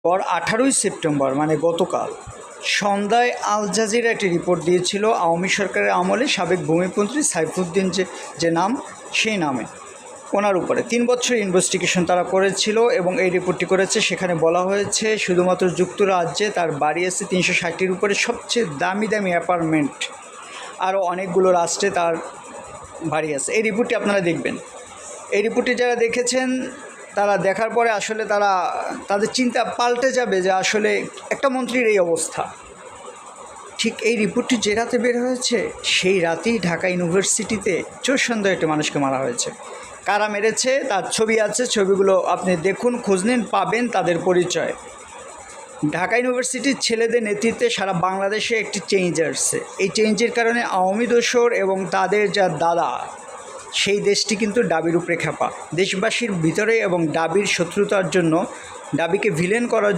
পর 18ই সেপ্টেম্বর মানে গতকাল সন্ধ্যায় আল জাজিরা একটি রিপোর্ট দিয়েছিল আওয়ামী সরকারের আমলে সাবেক ভূমিমন্ত্রী সাইফুদ্দিন যে নাম সেই নামে ওনার উপরে 3 বছর ইনভেস্টিগেশন তারা করেছিল এবং এই রিপোর্টটি করেছে। সেখানে বলা হয়েছে শুধুমাত্র যুক্তরাজ্যে তার বাড়ি আছে 360টির উপরে, সবচেয়ে দামি দামি অ্যাপার্টমেন্ট আরও অনেকগুলো রাষ্ট্রে তার বাড়ি আছে। এই রিপোর্টটি আপনারা দেখবেন। এই রিপোর্টটি যারা দেখেছেন তারা দেখার পরে আসলে তাদের চিন্তা পাল্টে যাবে যে আসলে একটা মন্ত্রীর এই অবস্থা। ঠিক এই রিপোর্টটি যে রাতে বের হয়েছে সেই রাতেই ঢাকা ইউনিভার্সিটিতে চোর সন্দেহে একটি মানুষকে মারা হয়েছে। কারা মেরেছে তার ছবি আছে, ছবিগুলো আপনি দেখুন, খোঁজ নিন, পাবেন তাদের পরিচয়। ঢাকা ইউনিভার্সিটির ছেলেদের নেতৃত্বে সারা বাংলাদেশে একটি চেঞ্জ আসছে। এই চেঞ্জের কারণে আওয়ামী দোসর এবং তাদের যা দাদা, সেই দেশটি কিন্তু ডাবির উপরে খেপা। দেশবাসীর ভিতরে এবং ডাবির শত্রুতার জন্য, ডাবিকে ভিলেন করার